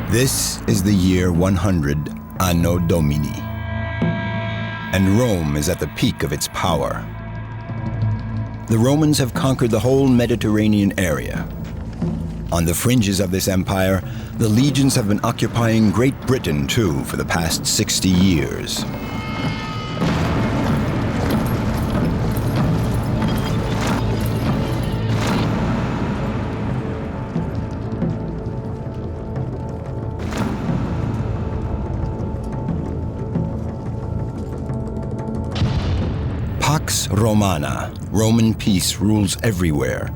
This is the year 100 Anno Domini, and Rome is at the peak of its power. The Romans have conquered the whole Mediterranean area. On the fringes of this empire, the legions have been occupying Great Britain too for the past 60 years. Pax Romana, Roman peace rules everywhere.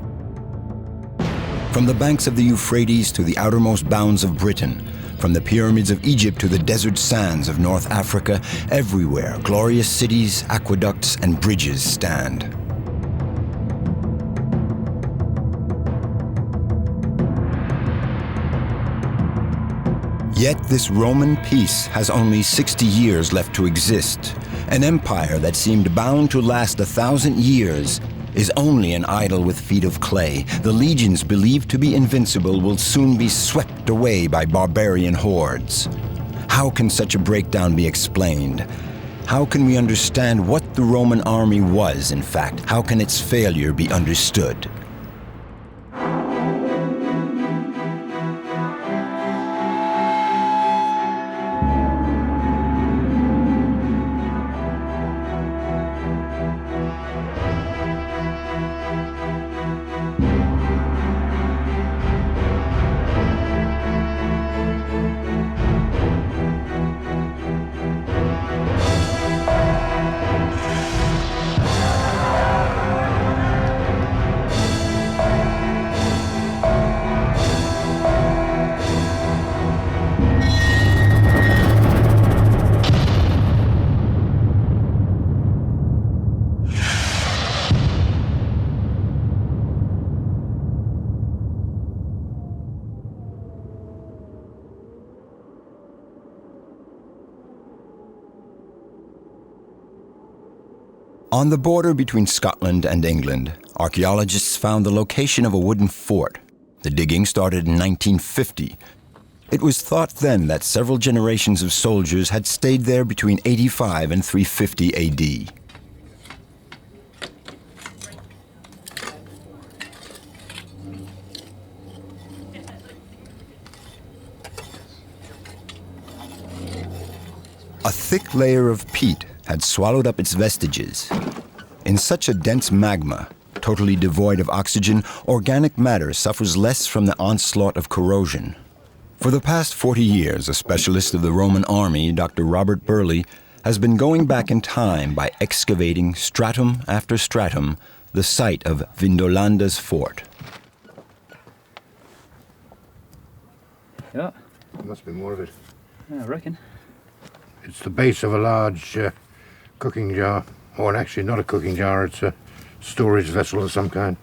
From the banks of the Euphrates to the outermost bounds of Britain, from the pyramids of Egypt to the desert sands of North Africa, everywhere glorious cities, aqueducts, and bridges stand. Yet this Roman peace has only 60 years left to exist. An empire that seemed bound to last 1,000 years is only an idol with feet of clay. The legions believed to be invincible will soon be swept away by barbarian hordes. How can such a breakdown be explained? How can we understand what the Roman army was, in fact? How can its failure be understood? On the border between Scotland and England, archaeologists found the location of a wooden fort. The digging started in 1950. It was thought then that several generations of soldiers had stayed there between 85 and 350 AD. A thick layer of peat had swallowed up its vestiges. In such a dense magma, totally devoid of oxygen, organic matter suffers less from the onslaught of corrosion. For the past 40 years, a specialist of the Roman army, Dr. Robert Burley, has been going back in time by excavating stratum after stratum the site of Vindolanda's fort. Yeah. There must be more of it. I reckon. It's the base of a large cooking jar. Or actually not a cooking jar, it's a storage vessel of some kind.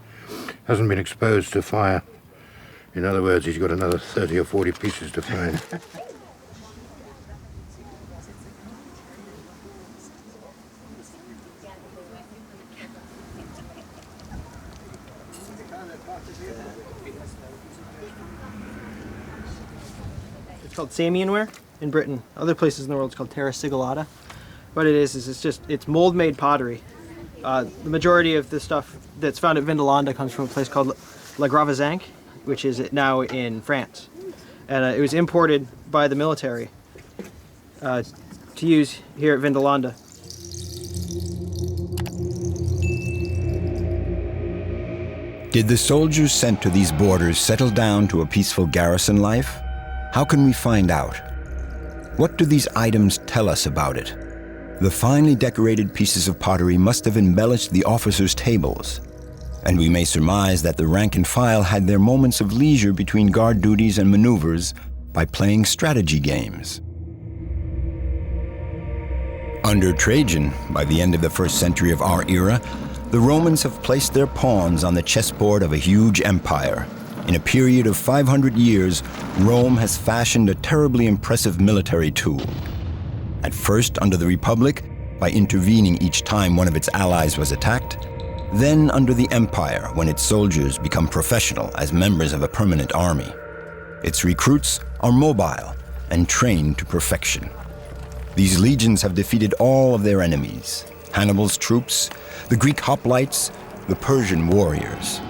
Hasn't been exposed to fire. In other words, he's got another 30 or 40 pieces to find. It's called Samian ware in Britain. Other places in the world it's called terra sigillata. What it is it's mold-made pottery. The majority of the stuff that's found at Vindolanda comes from a place called La Gravazanque, which is now in France. And it was imported by the military to use here at Vindolanda. Did the soldiers sent to these borders settle down to a peaceful garrison life? How can we find out? What do these items tell us about it? The finely decorated pieces of pottery must have embellished the officers' tables, and we may surmise that the rank and file had their moments of leisure between guard duties and maneuvers by playing strategy games. Under Trajan, by the end of the 1st century of our era, the Romans have placed their pawns on the chessboard of a huge empire. In a period of 500 years, Rome has fashioned a terribly impressive military tool. At first under the Republic, by intervening each time one of its allies was attacked, then under the Empire, when its soldiers become professional as members of a permanent army. Its recruits are mobile and trained to perfection. These legions have defeated all of their enemies: Hannibal's troops, the Greek hoplites, the Persian warriors.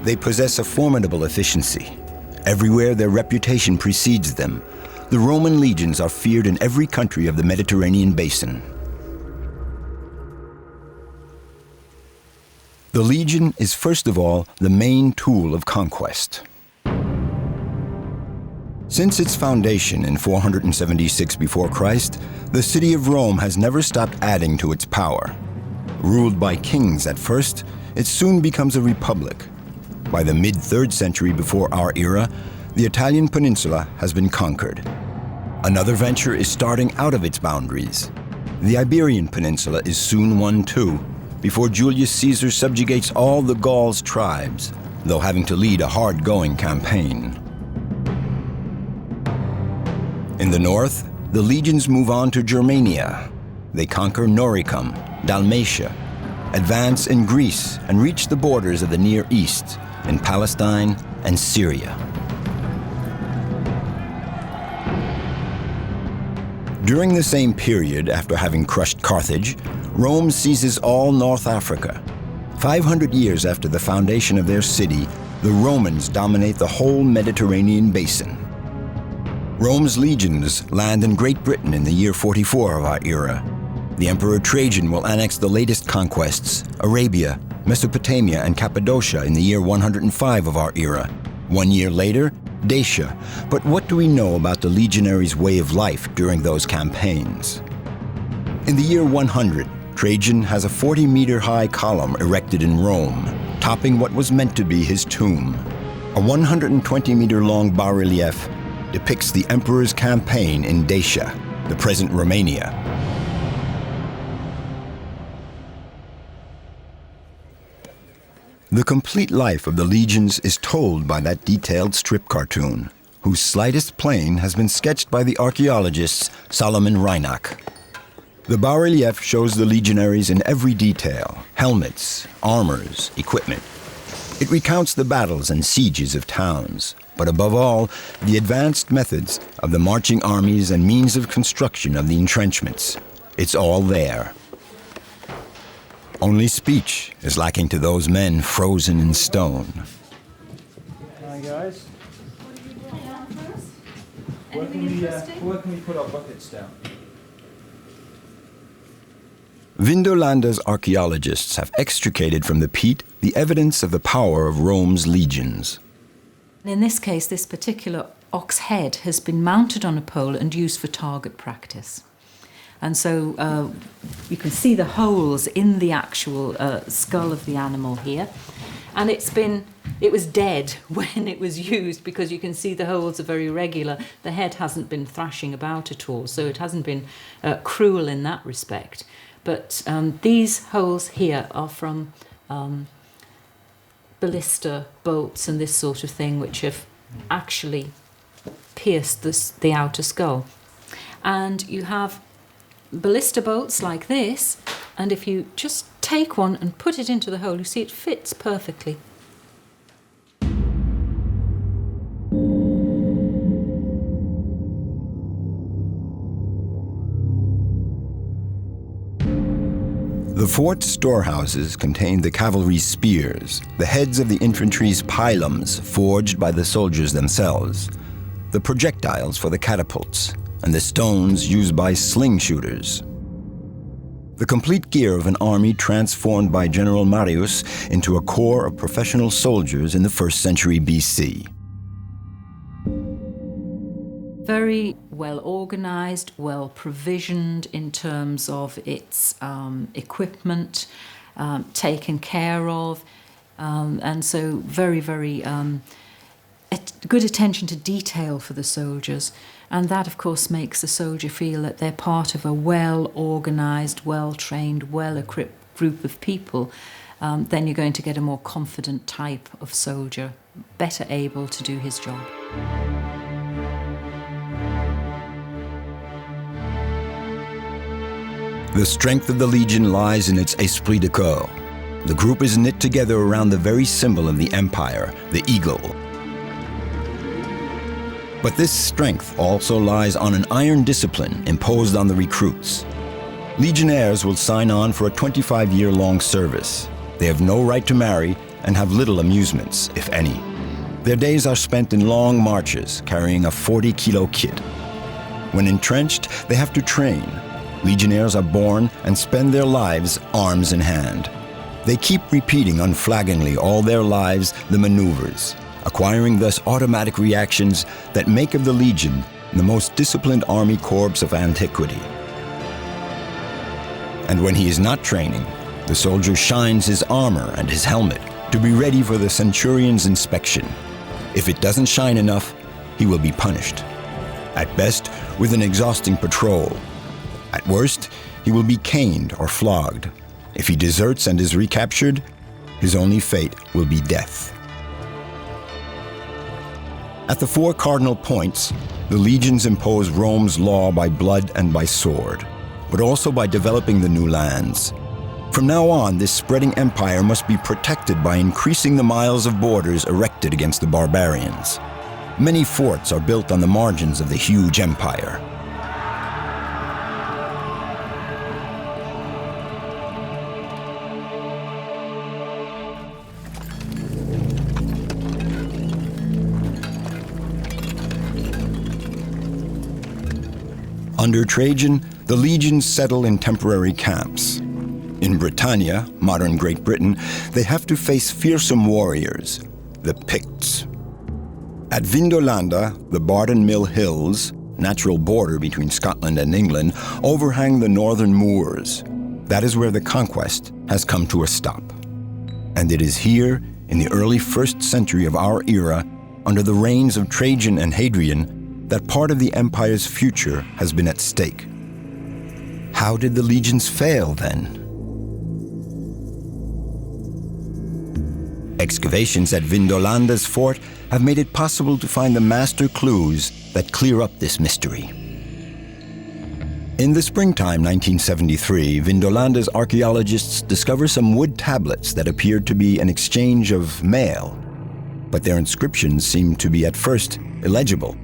They possess a formidable efficiency. Everywhere their reputation precedes them, the Roman legions are feared in every country of the Mediterranean basin. The legion is first of all the main tool of conquest. Since its foundation in 476 before Christ, the city of Rome has never stopped adding to its power. Ruled by kings at first, it soon becomes a republic. By the mid-3rd century before our era, the Italian peninsula has been conquered. Another venture is starting out of its boundaries. The Iberian Peninsula is soon won too, before Julius Caesar subjugates all the Gauls tribes, though having to lead a hard-going campaign. In the north, the legions move on to Germania. They conquer Noricum, Dalmatia, advance in Greece, and reach the borders of the Near East, in Palestine and Syria. During the same period, after having crushed Carthage, Rome seizes all North Africa. 500 years after the foundation of their city, the Romans dominate the whole Mediterranean basin. Rome's legions land in Great Britain in the year 44 of our era. The Emperor Trajan will annex the latest conquests, Arabia, Mesopotamia, and Cappadocia in the year 105 of our era. 1 year later, Dacia. But what do we know about the legionaries' way of life during those campaigns? In the year 100, Trajan has a 40-meter-high column erected in Rome, topping what was meant to be his tomb. A 120-meter-long bas-relief depicts the emperor's campaign in Dacia, the present Romania. The complete life of the legions is told by that detailed strip cartoon, whose slightest plane has been sketched by the archaeologists Solomon Reinach. The bas-relief shows the legionaries in every detail: helmets, armors, equipment. It recounts the battles and sieges of towns, but above all, the advanced methods of the marching armies and means of construction of the entrenchments. It's all there. Only speech is lacking to those men frozen in stone. Hi guys. Where can we put our buckets down? Vindolanda's archaeologists have extricated from the peat the evidence of the power of Rome's legions. In this case, this particular ox head has been mounted on a pole and used for target practice. And so you can see the holes in the actual skull of the animal here. And it was dead when it was used, because you can see the holes are very regular. The head hasn't been thrashing about at all, so it hasn't been cruel in that respect. But these holes here are from ballista bolts and this sort of thing, which have actually pierced the outer skull. And you have ballista bolts like this, and if you just take one and put it into the hole, you see it fits perfectly. The fort's storehouses contained the cavalry's spears, the heads of the infantry's pilums forged by the soldiers themselves, the projectiles for the catapults, and the stones used by sling shooters. The complete gear of an army transformed by General Marius into a corps of professional soldiers in the 1st century BC. Very well organized, well provisioned in terms of its equipment, taken care of, and so very, very good attention to detail for the soldiers. And that, of course, makes the soldier feel that they're part of a well-organized, well-trained, well-equipped group of people. Then you're going to get a more confident type of soldier, better able to do his job. The strength of the Legion lies in its esprit de corps. The group is knit together around the very symbol of the empire, the eagle. But this strength also lies on an iron discipline imposed on the recruits. Legionnaires will sign on for a 25-year-long service. They have no right to marry and have little amusements, if any. Their days are spent in long marches, carrying a 40-kilo kit. When entrenched, they have to train. Legionnaires are born and spend their lives arms in hand. They keep repeating unflaggingly all their lives the maneuvers, acquiring thus automatic reactions that make of the Legion the most disciplined army corps of antiquity. And when he is not training, the soldier shines his armor and his helmet to be ready for the centurion's inspection. If it doesn't shine enough, he will be punished. At best, with an exhausting patrol. At worst, he will be caned or flogged. If he deserts and is recaptured, his only fate will be death. At the 4 cardinal points, the legions impose Rome's law by blood and by sword, but also by developing the new lands. From now on, this spreading empire must be protected by increasing the miles of borders erected against the barbarians. Many forts are built on the margins of the huge empire. Under Trajan, the legions settle in temporary camps. In Britannia, modern Great Britain, they have to face fearsome warriors, the Picts. At Vindolanda, the Barden Mill Hills, natural border between Scotland and England, overhang the northern moors. That is where the conquest has come to a stop. And it is here, in the early 1st century of our era, under the reigns of Trajan and Hadrian, that part of the empire's future has been at stake. How did the legions fail, then? Excavations at Vindolanda's fort have made it possible to find the master clues that clear up this mystery. In the springtime 1973, Vindolanda's archaeologists discover some wood tablets that appeared to be an exchange of mail, but their inscriptions seemed to be at first illegible.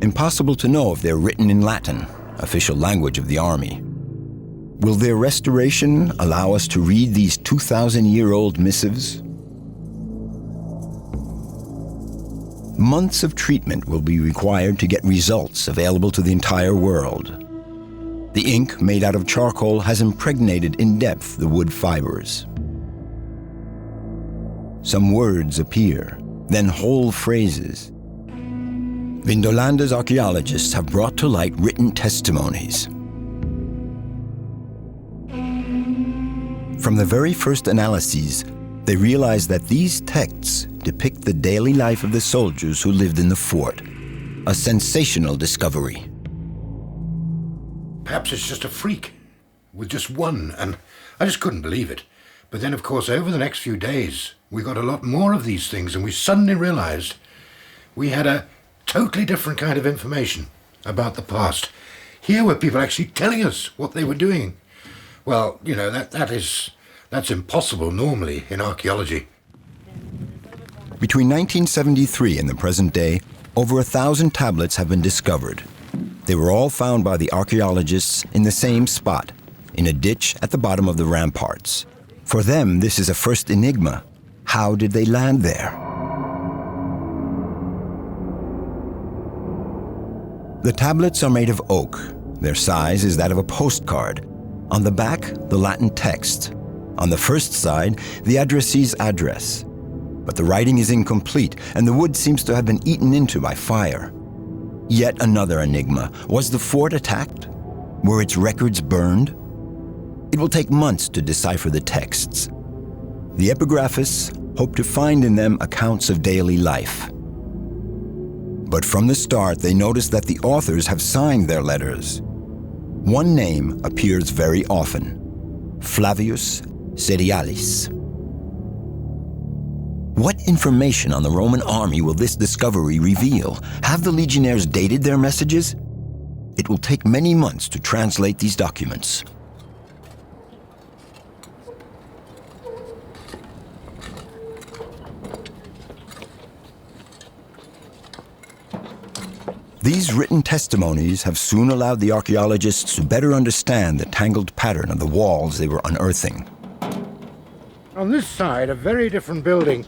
Impossible to know if they're written in Latin, official language of the army. Will their restoration allow us to read these 2,000-year-old missives? Months of treatment will be required to get results available to the entire world. The ink made out of charcoal has impregnated in depth the wood fibers. Some words appear, then whole phrases. Vindolanda's archaeologists have brought to light written testimonies. From the very first analyses, they realized that these texts depict the daily life of the soldiers who lived in the fort. A sensational discovery. Perhaps it's just a freak with just one, and I just couldn't believe it. But then, of course, over the next few days, we got a lot more of these things, and we suddenly realized we had a totally different kind of information about the past. Here were people actually telling us what they were doing. Well, you know, that's impossible normally in archaeology. Between 1973 and the present day, over 1,000 tablets have been discovered. They were all found by the archaeologists in the same spot, in a ditch at the bottom of the ramparts. For them, this is a first enigma. How did they land there? The tablets are made of oak. Their size is that of a postcard. On the back, the Latin text. On the first side, the addressee's address. But the writing is incomplete, and the wood seems to have been eaten into by fire. Yet another enigma. Was the fort attacked? Were its records burned? It will take months to decipher the texts. The epigraphists hope to find in them accounts of daily life. But from the start, they notice that the authors have signed their letters. One name appears very often: Flavio Serialis. What information on the Roman army will this discovery reveal? Have the legionnaires dated their messages? It will take many months to translate these documents. These written testimonies have soon allowed the archaeologists to better understand the tangled pattern of the walls they were unearthing. On this side, a very different building.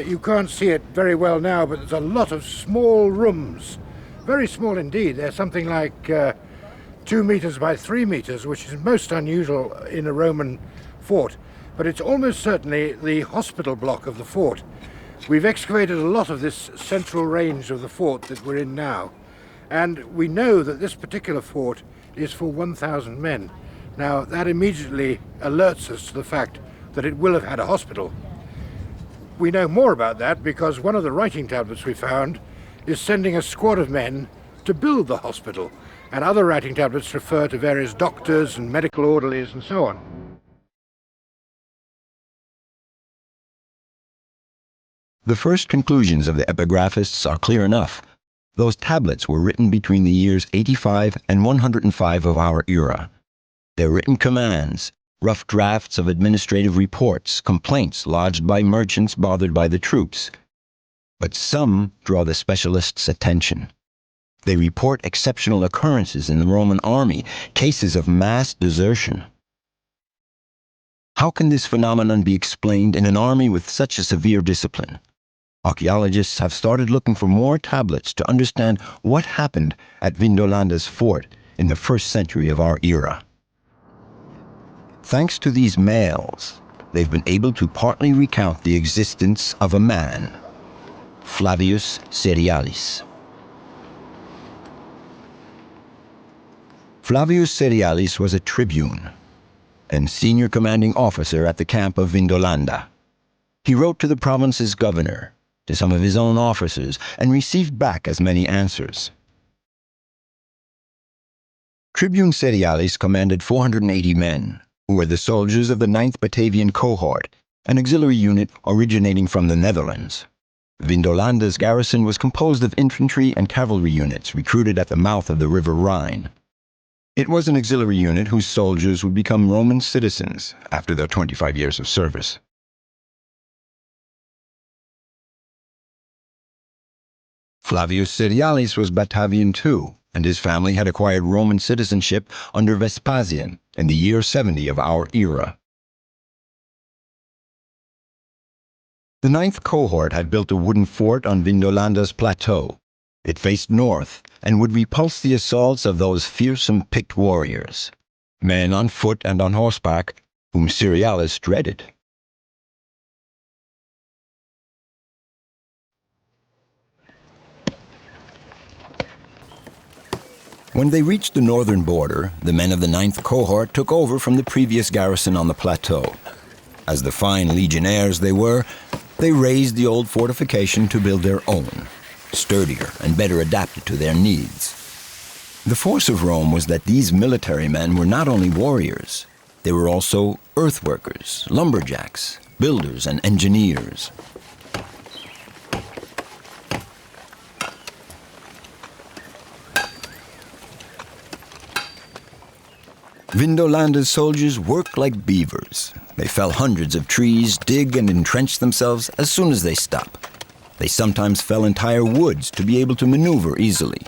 You can't see it very well now, but there's a lot of small rooms. Very small indeed. They're something like 2 meters by 3 meters, which is most unusual in a Roman fort. But it's almost certainly the hospital block of the fort. We've excavated a lot of this central range of the fort that we're in now. And we know that this particular fort is for 1,000 men. Now, that immediately alerts us to the fact that it will have had a hospital. We know more about that because one of the writing tablets we found is sending a squad of men to build the hospital, and other writing tablets refer to various doctors and medical orderlies and so on. The first conclusions of the epigraphists are clear enough. Those tablets were written between the years 85 and 105 of our era. Their written commands, rough drafts of administrative reports, complaints lodged by merchants bothered by the troops. But some draw the specialists' attention. They report exceptional occurrences in the Roman army, cases of mass desertion. How can this phenomenon be explained in an army with such a severe discipline? Archaeologists have started looking for more tablets to understand what happened at Vindolanda's fort in the 1st century of our era. Thanks to these mails, they've been able to partly recount the existence of a man, Flavio Serialis. Flavio Serialis was a tribune and senior commanding officer at the camp of Vindolanda. He wrote to the province's governor, to some of his own officers, and received back as many answers. Tribune Serialis commanded 480 men, who were the soldiers of the 9th Batavian Cohort, an auxiliary unit originating from the Netherlands. Vindolanda's garrison was composed of infantry and cavalry units recruited at the mouth of the river Rhine. It was an auxiliary unit whose soldiers would become Roman citizens after their 25 years of service. Flavio Serialis was Batavian too, and his family had acquired Roman citizenship under Vespasian in the year 70 of our era. The 9th cohort had built a wooden fort on Vindolanda's plateau. It faced north and would repulse the assaults of those fearsome picked warriors, men on foot and on horseback, whom Serialis dreaded. When they reached the northern border, the men of the 9th cohort took over from the previous garrison on the plateau. As the fine legionnaires they were, they razed the old fortification to build their own, sturdier and better adapted to their needs. The force of Rome was that these military men were not only warriors, they were also earthworkers, lumberjacks, builders, and engineers. Vindolanda's soldiers worked like beavers. They fell hundreds of trees, dig and entrench themselves as soon as they stop. They sometimes fell entire woods to be able to maneuver easily.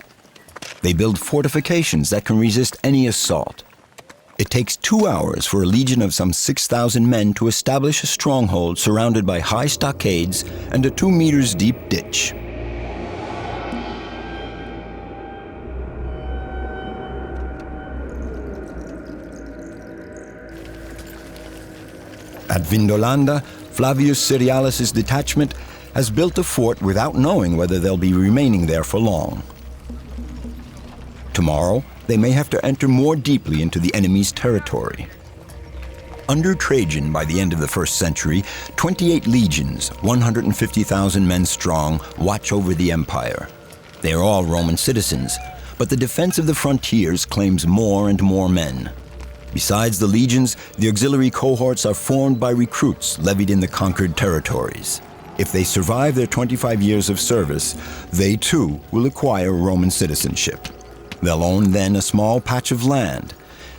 They build fortifications that can resist any assault. It takes 2 hours for a legion of some 6,000 men to establish a stronghold surrounded by high stockades and a 2 meters deep ditch. At Vindolanda, Flavio Serialis' detachment has built a fort without knowing whether they'll be remaining there for long. Tomorrow, they may have to enter more deeply into the enemy's territory. Under Trajan, by the end of the 1st century, 28 legions, 150,000 men strong, watch over the empire. They are all Roman citizens, but the defense of the frontiers claims more and more men. Besides the legions, the auxiliary cohorts are formed by recruits levied in the conquered territories. If they survive their 25 years of service, they too will acquire Roman citizenship. They'll own then a small patch of land.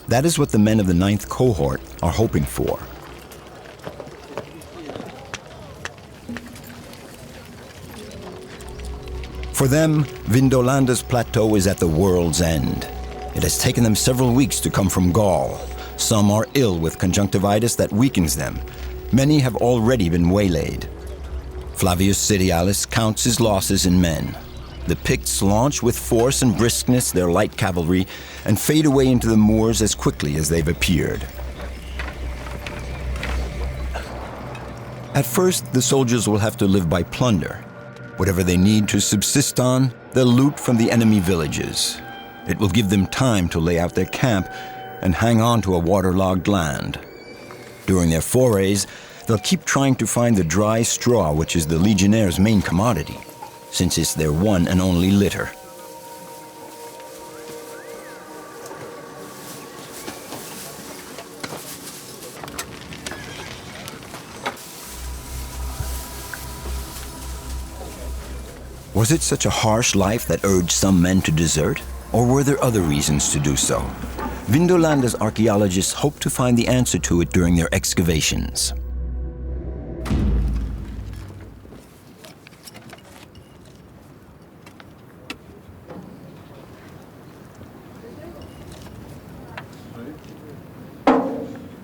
That is what the men of the 9th cohort are hoping for. For For them, Vindolanda's plateau is at the world's end. It has taken them several weeks to come from Gaul. Some are ill with conjunctivitis that weakens them. Many have already been waylaid. Flavio Serialis counts his losses in men. The Picts launch with force and briskness their light cavalry and fade away into the moors as quickly as they've appeared. At first, the soldiers will have to live by plunder. Whatever they need to subsist on, they'll loot from the enemy villages. It will give them time to lay out their camp and hang on to a waterlogged land. During their forays, they'll keep trying to find the dry straw, which is the legionnaires' main commodity, since it's their one and only litter. Was it such a harsh life that urged some men to desert? Or were there other reasons to do so? Vindolanda's archaeologists hope to find the answer to it during their excavations.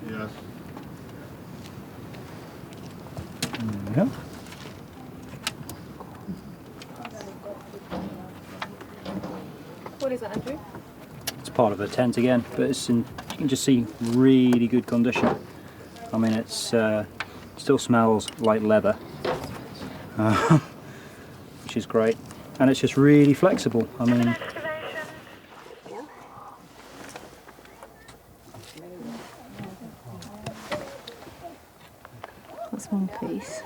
Yes. Yeah. What is that, Andrew? It's part of a tent again, but it's in, you can just see, really good condition. I mean, it's still smells like leather, which is great, and it's just really flexible. I mean, That's one piece.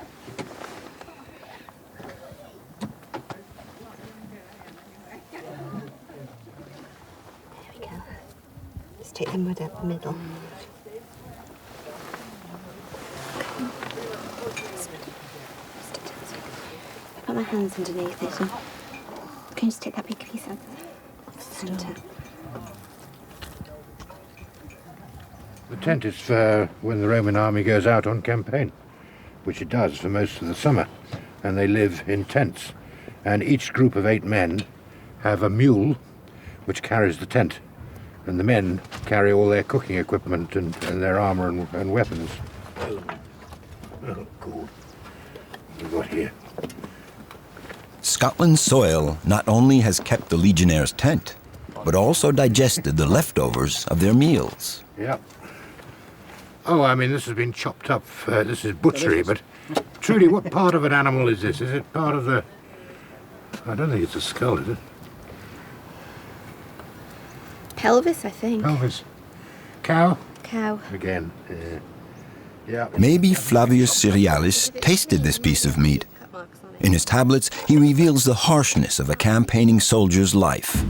Take the mud out the middle. I put my hands underneath it and can you just take that big piece out of the centre? The tent is for when the Roman army goes out on campaign, which it does for most of the summer, and they live in tents. And each group of 8 men have a mule which carries the tent. And the men carry all their cooking equipment and their armour and weapons. Oh, cool. What have we got here? Scotland's soil not only has kept the legionnaires' tent, but also digested the leftovers of their meals. Yeah. Oh, I mean, this has been chopped up. This is butchery, but truly, what part of an animal is this? Is it part of the... I don't think it's a skull, is it? Pelvis, I think. Pelvis. Cow? Cow. Again. Yeah. Maybe Flavio Serialis tasted this piece of meat. In his tablets, he reveals the harshness of a campaigning soldier's life.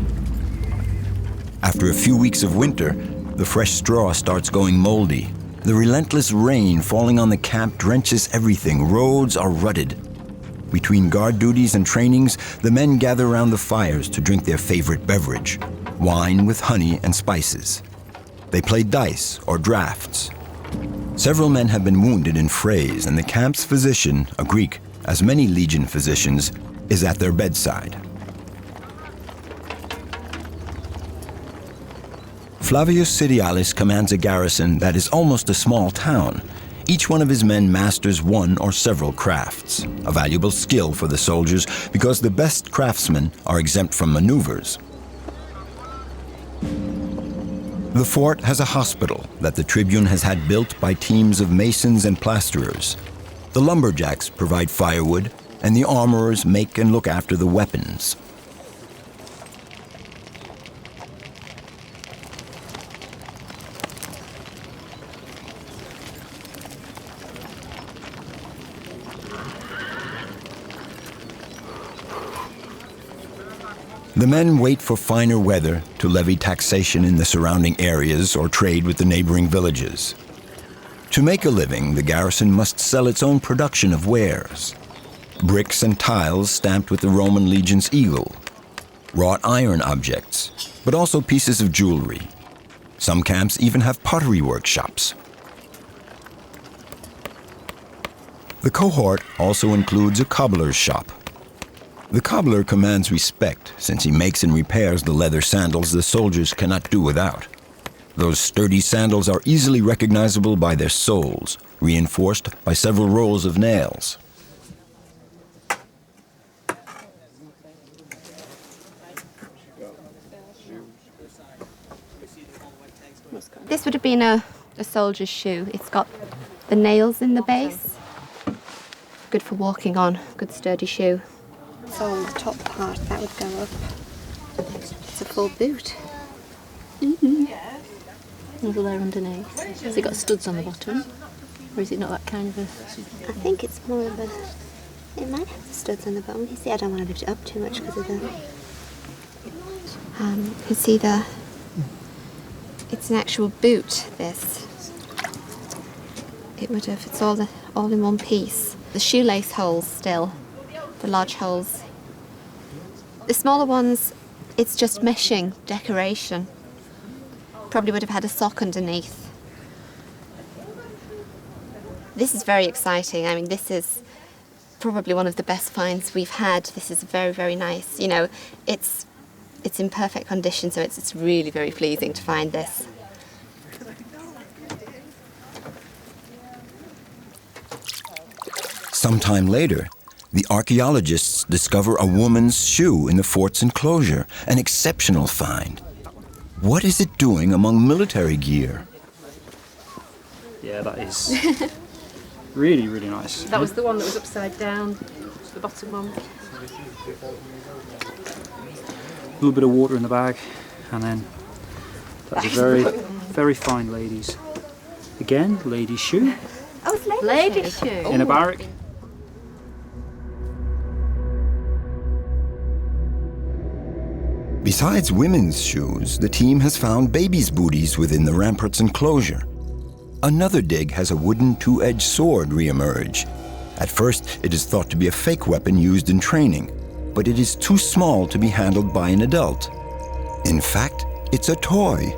After a few weeks of winter, the fresh straw starts going moldy. The relentless rain falling on the camp drenches everything. Roads are rutted. Between guard duties and trainings, the men gather around the fires to drink their favorite beverage, wine with honey and spices. They play dice or drafts. Several men have been wounded in frays, and the camp's physician, a Greek, as many legion physicians, is at their bedside. Flavio Serialis commands a garrison that is almost a small town. Each one of his men masters one or several crafts, a valuable skill for the soldiers because the best craftsmen are exempt from maneuvers. The fort has a hospital that the tribune has had built by teams of masons and plasterers. The lumberjacks provide firewood, and the armorers make and look after the weapons. The men wait for finer weather to levy taxation in the surrounding areas or trade with the neighboring villages. To make a living, the garrison must sell its own production of wares. Bricks and tiles stamped with the Roman legion's eagle, wrought iron objects, but also pieces of jewelry. Some camps even have pottery workshops. The cohort also includes a cobbler's shop. The cobbler commands respect, since he makes and repairs the leather sandals the soldiers cannot do without. Those sturdy sandals are easily recognizable by their soles, reinforced by several rows of nails. This would have been a soldier's shoe. It's got the nails in the base. Good for walking on, good sturdy shoe. So on the top part, that would go up. It's a full boot. Over there underneath. Has it got studs on the bottom? Or is it not that kind of a... I think it's more of a... It might have the studs on the bottom. You see, I don't want to lift it up too much because of the... you can see the... It's an actual boot, this. It would have... It's all in one piece. The shoelace holes still. The large holes. The smaller ones, it's just meshing, decoration. Probably would have had a sock underneath. This is very exciting. I mean, this is probably one of the best finds we've had. This is very, very nice. You know, it's in perfect condition, so it's really very pleasing to find this. Sometime later, the archaeologists discover a woman's shoe in the fort's enclosure, an exceptional find. What is it doing among military gear? Yeah, that is really, really nice. That was the one that was upside down, the bottom one. A little bit of water in the bag, and then that's a very, very fine lady's. Again, lady's shoe. Oh, it's Lady's shoe. In a barrack. Besides women's shoes, the team has found babies' booties within the rampart's enclosure. Another dig has a wooden two-edged sword re-emerge. At first, it is thought to be a fake weapon used in training, but it is too small to be handled by an adult. In fact, it's a toy.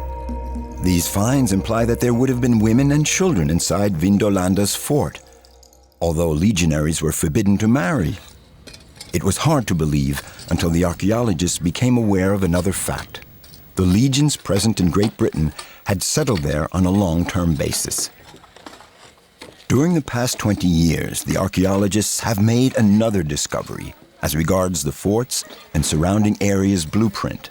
These finds imply that there would have been women and children inside Vindolanda's fort, although legionaries were forbidden to marry. It was hard to believe until the archaeologists became aware of another fact. The legions present in Great Britain had settled there on a long-term basis. During the past 20 years, the archaeologists have made another discovery as regards the fort's and surrounding areas' blueprint.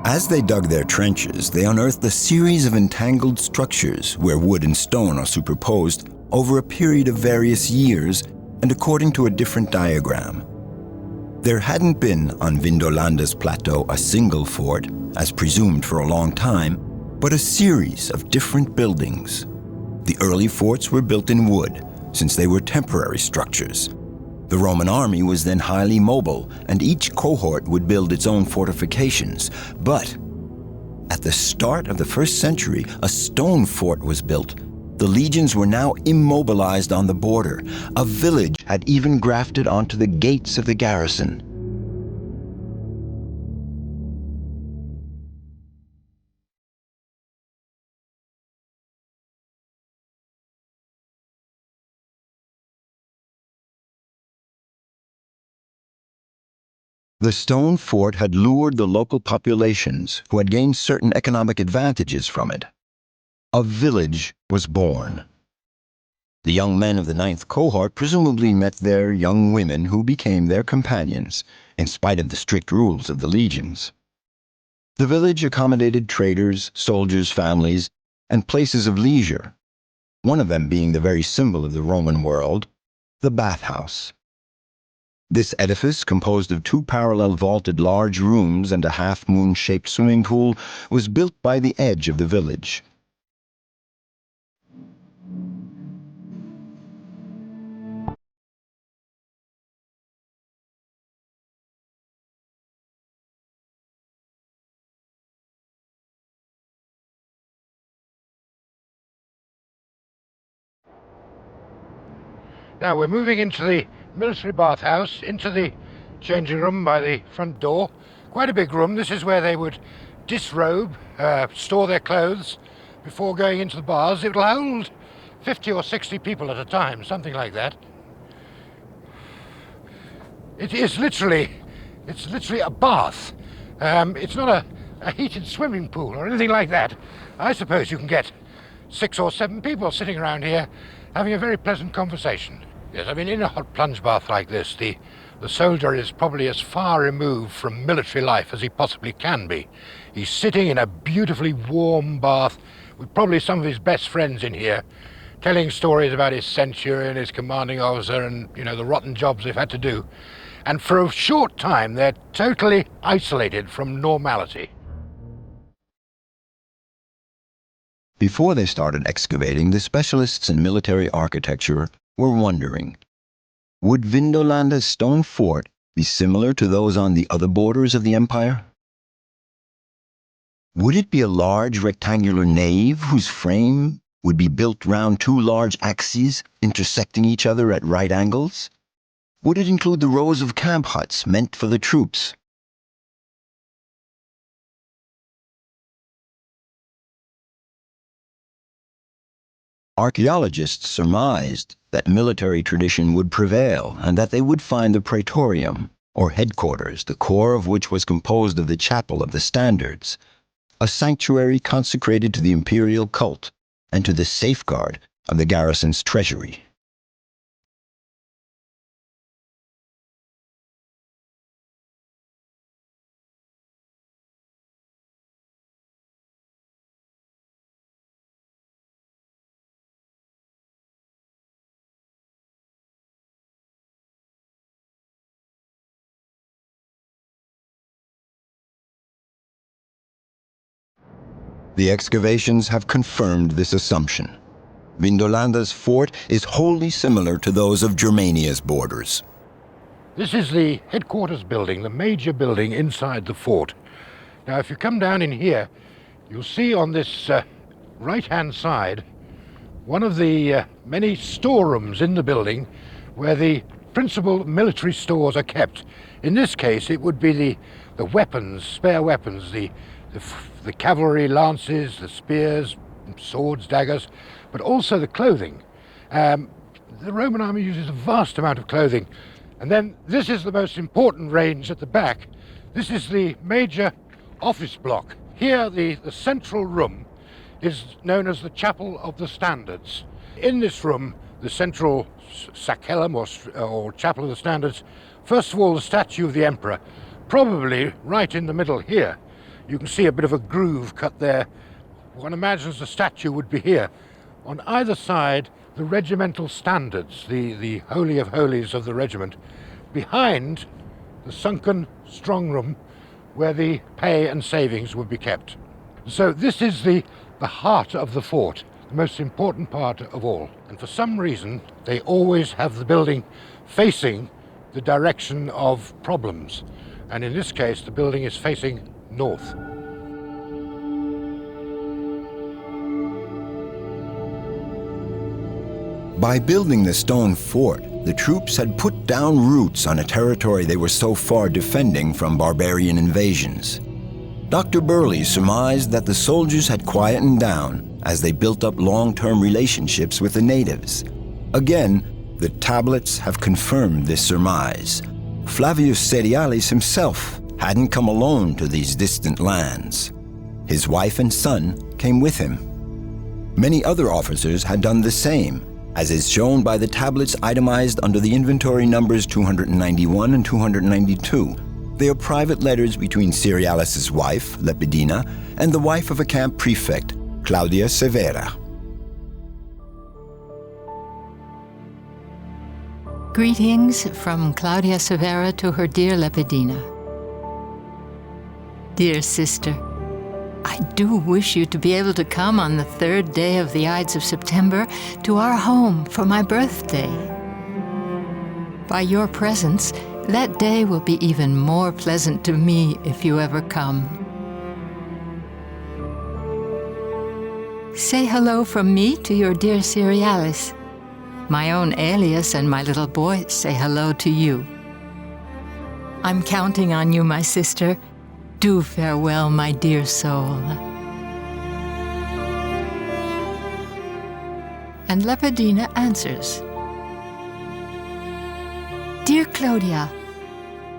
As they dug their trenches, they unearthed a series of entangled structures where wood and stone are superposed over a period of various years and according to a different diagram. There hadn't been on Vindolanda's plateau a single fort, as presumed for a long time, but a series of different buildings. The early forts were built in wood, since they were temporary structures. The Roman army was then highly mobile, and each cohort would build its own fortifications. But at the start of the 1st century, a stone fort was built. The legions were now immobilized on the border. A village had even grafted onto the gates of the garrison. The stone fort had lured the local populations who had gained certain economic advantages from it. A village was born. The young men of the 9th cohort presumably met their young women who became their companions, in spite of the strict rules of the legions. The village accommodated traders, soldiers' families, and places of leisure, one of them being the very symbol of the Roman world, the bathhouse. This edifice, composed of 2 parallel vaulted large rooms and a half-moon-shaped swimming pool, was built by the edge of the village. Now we're moving into the military bathhouse, into the changing room by the front door. Quite a big room. This is where they would disrobe, store their clothes before going into the baths. It will hold 50 or 60 people at a time, something like that. It's literally a bath. It's not a heated swimming pool or anything like that. I suppose you can get 6 or 7 people sitting around here having a very pleasant conversation. Yes, I mean, in a hot plunge bath like this, the soldier is probably as far removed from military life as he possibly can be. He's sitting in a beautifully warm bath with probably some of his best friends in here, telling stories about his centurion, his commanding officer, and, you know, the rotten jobs they've had to do. And for a short time, they're totally isolated from normality. Before they started excavating, the specialists in military architecture were wondering, would Vindolanda's stone fort be similar to those on the other borders of the empire? Would it be a large rectangular nave whose frame would be built round 2 large axes intersecting each other at right angles? Would it include the rows of camp huts meant for the troops? Archaeologists surmised that military tradition would prevail and that they would find the praetorium, or headquarters, the core of which was composed of the chapel of the standards, a sanctuary consecrated to the imperial cult and to the safeguard of the garrison's treasury. The excavations have confirmed this assumption. Vindolanda's fort is wholly similar to those of Germania's borders. This is the headquarters building, the major building inside the fort. Now, if you come down in here, you'll see on this right-hand side one of the many storerooms in the building where the principal military stores are kept. In this case, it would be the weapons, spare weapons, the cavalry lances, the spears, swords, daggers, but also the clothing. The Roman army uses a vast amount of clothing. And then this is the most important range at the back. This is the major office block. Here, the central room is known as the Chapel of the Standards. In this room, the central sacellum or Chapel of the Standards, first of all, the statue of the emperor, probably right in the middle here. You can see a bit of a groove cut there. One imagines the statue would be here. On either side, the regimental standards, the holy of holies of the regiment. Behind, the sunken strong room where the pay and savings would be kept. So this is the heart of the fort, the most important part of all. And for some reason, they always have the building facing the direction of problems. And in this case, the building is facing north. By building the stone fort, the troops had put down roots on a territory they were so far defending from barbarian invasions. Dr. Burley surmised that the soldiers had quietened down as they built up long-term relationships with the natives. Again, the tablets have confirmed this surmise. Flavio Serialis himself hadn't come alone to these distant lands. His wife and son came with him. Many other officers had done the same, as is shown by the tablets itemized under the inventory numbers 291 and 292. They are private letters between Serialis' wife, Lepidina, and the wife of a camp prefect, Claudia Severa. Greetings from Claudia Severa to her dear Lepidina. Dear sister, I do wish you to be able to come on the 3rd day of the Ides of September to our home for my birthday. By your presence, that day will be even more pleasant to me if you ever come. Say hello from me to your dear Serialis. My own alias and my little boy say hello to you. I'm counting on you, my sister. Do farewell, my dear soul. And Lepidina answers, Dear Claudia,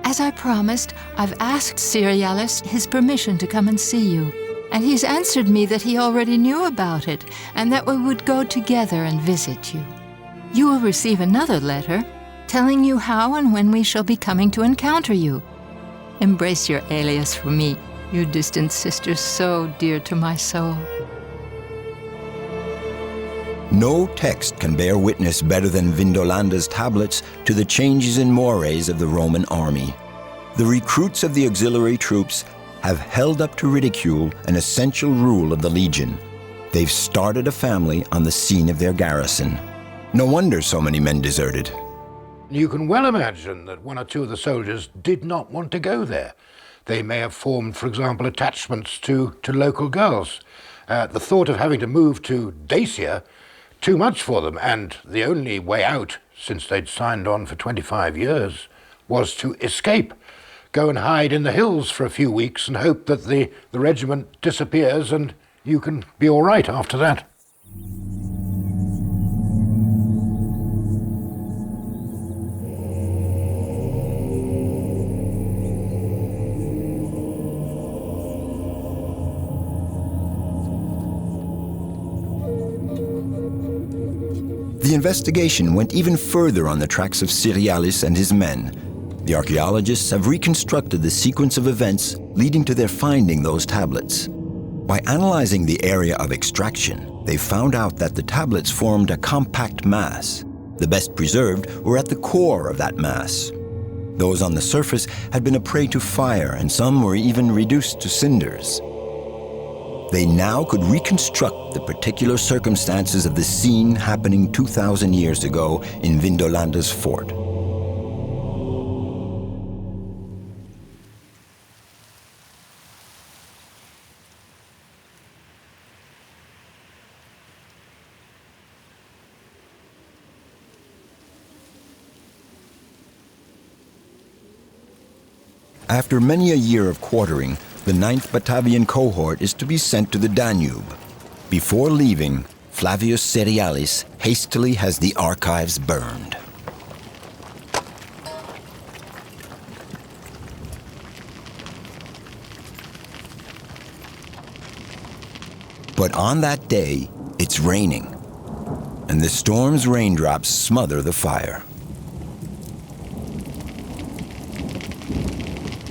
as I promised, I've asked Serialis his permission to come and see you, and he's answered me that he already knew about it and that we would go together and visit you. You will receive another letter telling you how and when we shall be coming to encounter you. Embrace your alias for me, you distant sister so dear to my soul. No text can bear witness better than Vindolanda's tablets to the changes in mores of the Roman army. The recruits of the auxiliary troops have held up to ridicule an essential rule of the legion. They've started a family on the scene of their garrison. No wonder so many men deserted. You can well imagine that one or two of the soldiers did not want to go there. They may have formed, for example, attachments to local girls. The thought of having to move to Dacia, too much for them, and the only way out, since they'd signed on for 25 years, was to escape. Go and hide in the hills for a few weeks and hope that the regiment disappears and you can be all right after that. The investigation went even further on the tracks of Serialis and his men. The archaeologists have reconstructed the sequence of events leading to their finding those tablets. By analyzing the area of extraction, they found out that the tablets formed a compact mass. The best preserved were at the core of that mass. Those on the surface had been a prey to fire, and some were even reduced to cinders. They now could reconstruct the particular circumstances of the scene happening 2,000 years ago in Vindolanda's fort. After many a year of quartering, the 9th Batavian cohort is to be sent to the Danube. Before leaving, Flavio Serialis hastily has the archives burned. But on that day, it's raining, and the storm's raindrops smother the fire.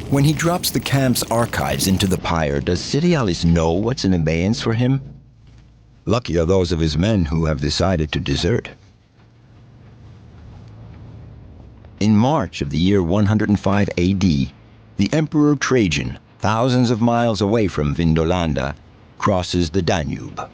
When he drops the camp's archives into the pyre, does Serialis know what's in abeyance for him? Lucky are those of his men who have decided to desert. In March of the year 105 AD, the Emperor Trajan, thousands of miles away from Vindolanda, crosses the Danube.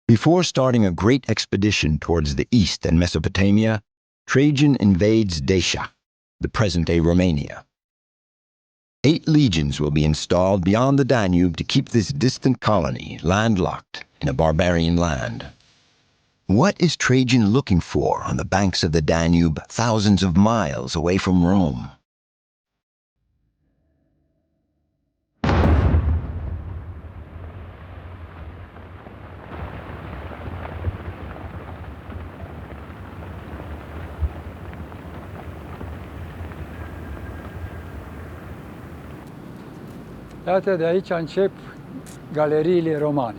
Before starting a great expedition towards the east and Mesopotamia, Trajan invades Dacia, the present-day Romania. 8 legions will be installed beyond the Danube to keep this distant colony landlocked in a barbarian land. What is Trajan looking for on the banks of the Danube, thousands of miles away from Rome? Iată, de aici încep galeriile romane.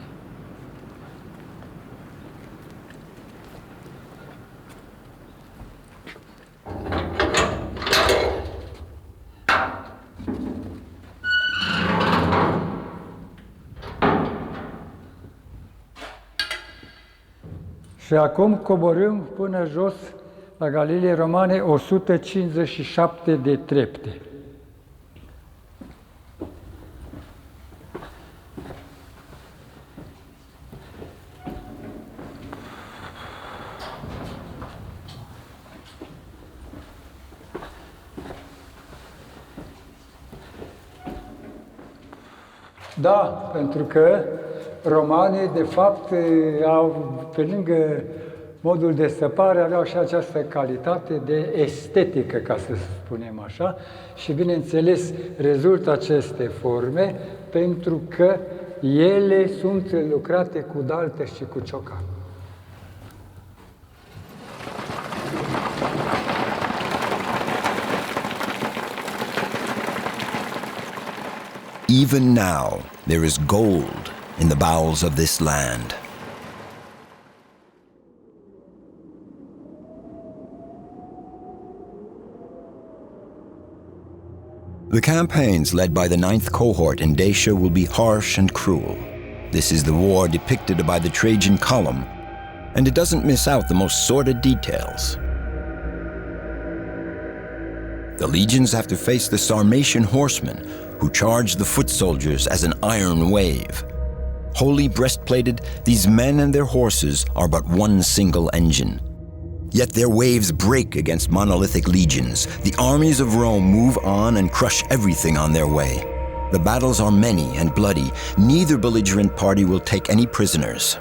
Și acum coborâm până jos la galeriile romane 157 de trepte. Da, pentru că romanii, de fapt, au, pe lângă Modul de săpare aveau și această calitate de estetică, ca să spunem așa, și bineînțeles rezultă aceste forme pentru că ele sunt lucrate cu daltă și cu ciocan. Even now, there is gold in the bowels of this land. The campaigns led by the 9th cohort in Dacia will be harsh and cruel. This is the war depicted by the Trajan column, and it doesn't miss out the most sordid details. The legions have to face the Sarmatian horsemen, who charge the foot soldiers as an iron wave. Wholly breastplated, these men and their horses are but one single engine. Yet their waves break against monolithic legions. The armies of Rome move on and crush everything on their way. The battles are many and bloody. Neither belligerent party will take any prisoners.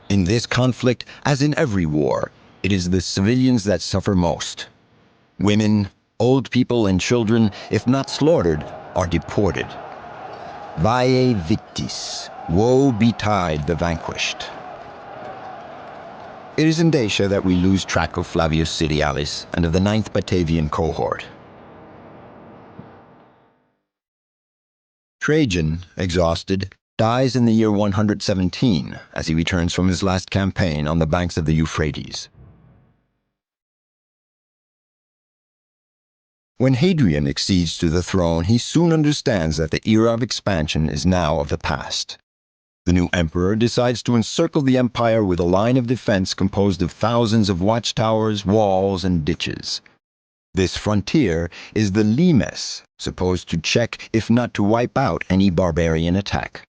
In this conflict, as in every war, it is the civilians that suffer most. Women, old people, and children, if not slaughtered, are deported. Vae victis, woe betide the vanquished. It is in Dacia that we lose track of Flavio Serialis and of the 9th Batavian cohort. Trajan, exhausted, dies in the year 117 as he returns from his last campaign on the banks of the Euphrates. When Hadrian accedes to the throne, he soon understands that the era of expansion is now of the past. The new emperor decides to encircle the empire with a line of defense composed of thousands of watchtowers, walls, and ditches. This frontier is the limes, supposed to check, if not to wipe out, any barbarian attack.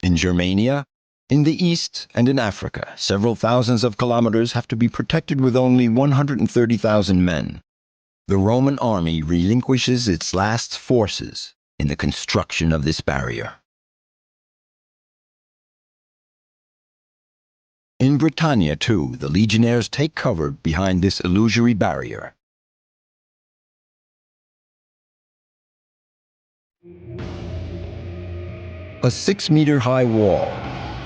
In Germania, in the east, and in Africa, several thousands of kilometers have to be protected with only 130,000 men. The Roman army relinquishes its last forces in the construction of this barrier. In Britannia, too, the legionnaires take cover behind this illusory barrier. A 6-meter-high wall,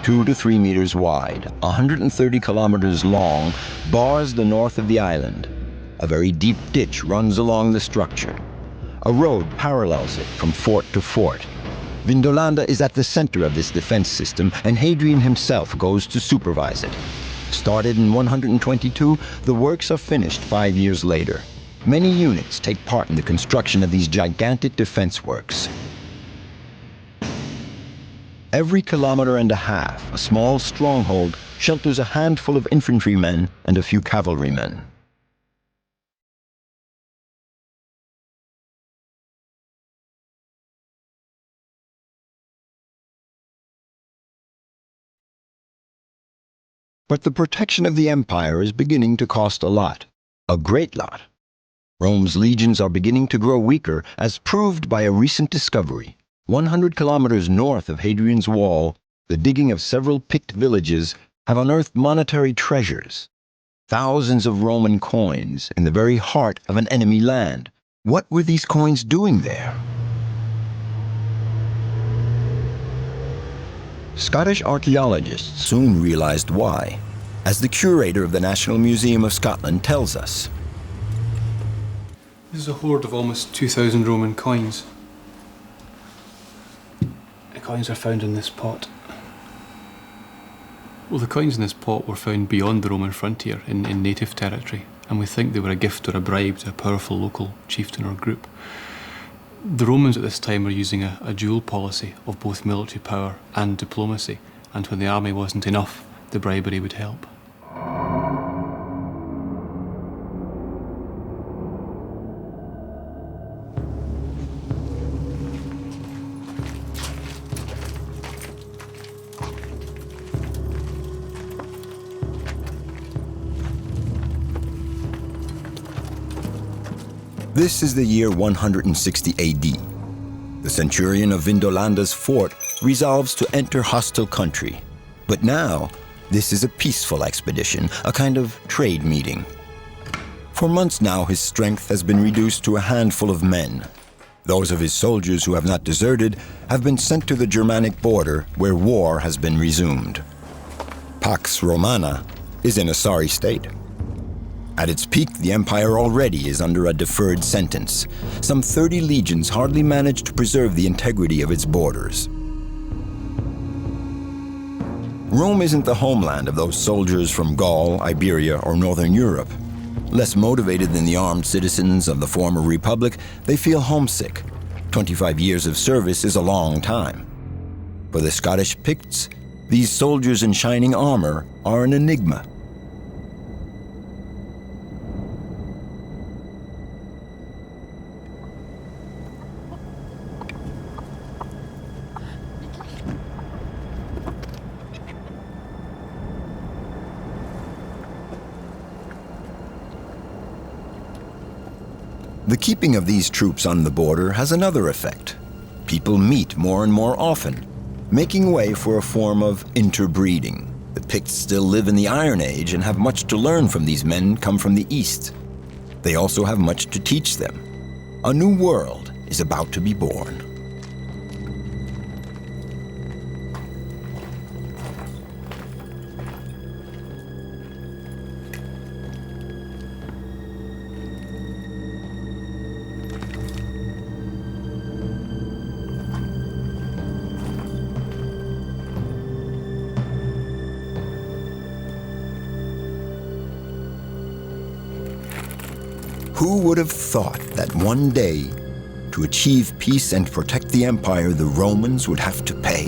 2 to 3 meters wide, 130 kilometers long, bars the north of the island. A very deep ditch runs along the structure. A road parallels it from fort to fort. Vindolanda is at the center of this defense system, and Hadrian himself goes to supervise it. Started in 122, the works are finished 5 years later. Many units take part in the construction of these gigantic defense works. Every kilometer and a half, a small stronghold shelters a handful of infantrymen and a few cavalrymen. But the protection of the empire is beginning to cost a lot, a great lot. Rome's legions are beginning to grow weaker, as proved by a recent discovery. 100 kilometers north of Hadrian's wall, the digging of several Pict villages have unearthed monetary treasures. Thousands of Roman coins in the very heart of an enemy land. What were these coins doing there? Scottish archaeologists soon realized why, as the curator of the National Museum of Scotland tells us. This is a hoard of almost 2,000 Roman coins. The coins are found in this pot. Well, the coins in this pot were found beyond the Roman frontier in native territory, and we think they were a gift or a bribe to a powerful local chieftain or group. The Romans at this time were using a dual policy of both military power and diplomacy, and when the army wasn't enough, the bribery would help. This is the year 160 AD. The centurion of Vindolanda's fort resolves to enter hostile country. But now, this is a peaceful expedition, a kind of trade meeting. For months now, his strength has been reduced to a handful of men. Those of his soldiers who have not deserted have been sent to the Germanic border, where war has been resumed. Pax Romana is in a sorry state. At its peak, the empire already is under a deferred sentence. Some 30 legions hardly manage to preserve the integrity of its borders. Rome isn't the homeland of those soldiers from Gaul, Iberia, or Northern Europe. Less motivated than the armed citizens of the former republic, they feel homesick. 25 years of service is a long time. For the Scottish Picts, these soldiers in shining armor are an enigma. The keeping of these troops on the border has another effect. People meet more and more often, making way for a form of interbreeding. The Picts still live in the Iron Age and have much to learn from these men come from the East. They also have much to teach them. A new world is about to be born. Who would have thought that one day, to achieve peace and protect the empire, the Romans would have to pay?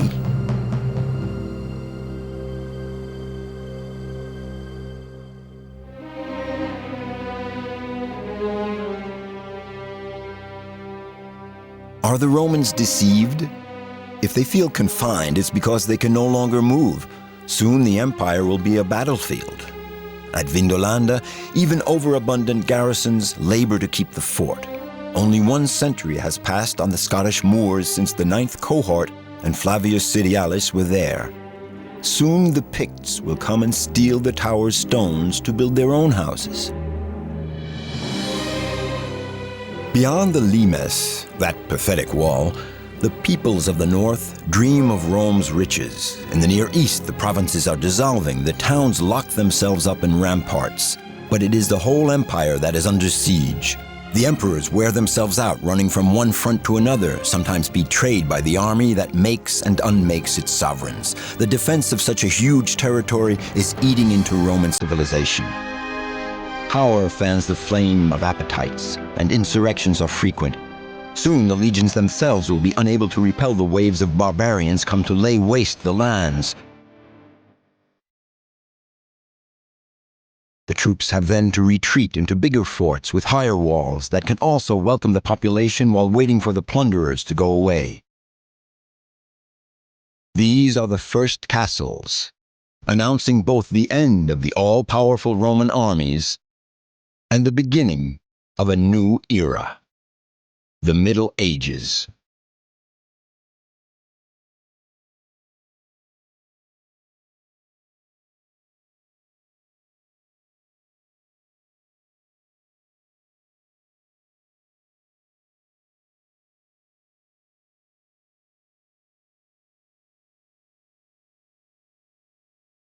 Are the Romans deceived? If they feel confined, it's because they can no longer move. Soon the empire will be a battlefield. At Vindolanda, even overabundant garrisons labor to keep the fort. Only 1 century has passed on the Scottish moors since the 9th cohort and Flavio Serialis were there. Soon the Picts will come and steal the tower's stones to build their own houses. Beyond the limes, that pathetic wall, the peoples of the north dream of Rome's riches. In the Near East, the provinces are dissolving, the towns lock themselves up in ramparts. But it is the whole empire that is under siege. The emperors wear themselves out, running from one front to another, sometimes betrayed by the army that makes and unmakes its sovereigns. The defense of such a huge territory is eating into Roman civilization. Power fans the flame of appetites, and insurrections are frequent. Soon the legions themselves will be unable to repel the waves of barbarians come to lay waste the lands. The troops have then to retreat into bigger forts with higher walls that can also welcome the population while waiting for the plunderers to go away. These are the first castles, announcing both the end of the all-powerful Roman armies and the beginning of a new era. The Middle Ages.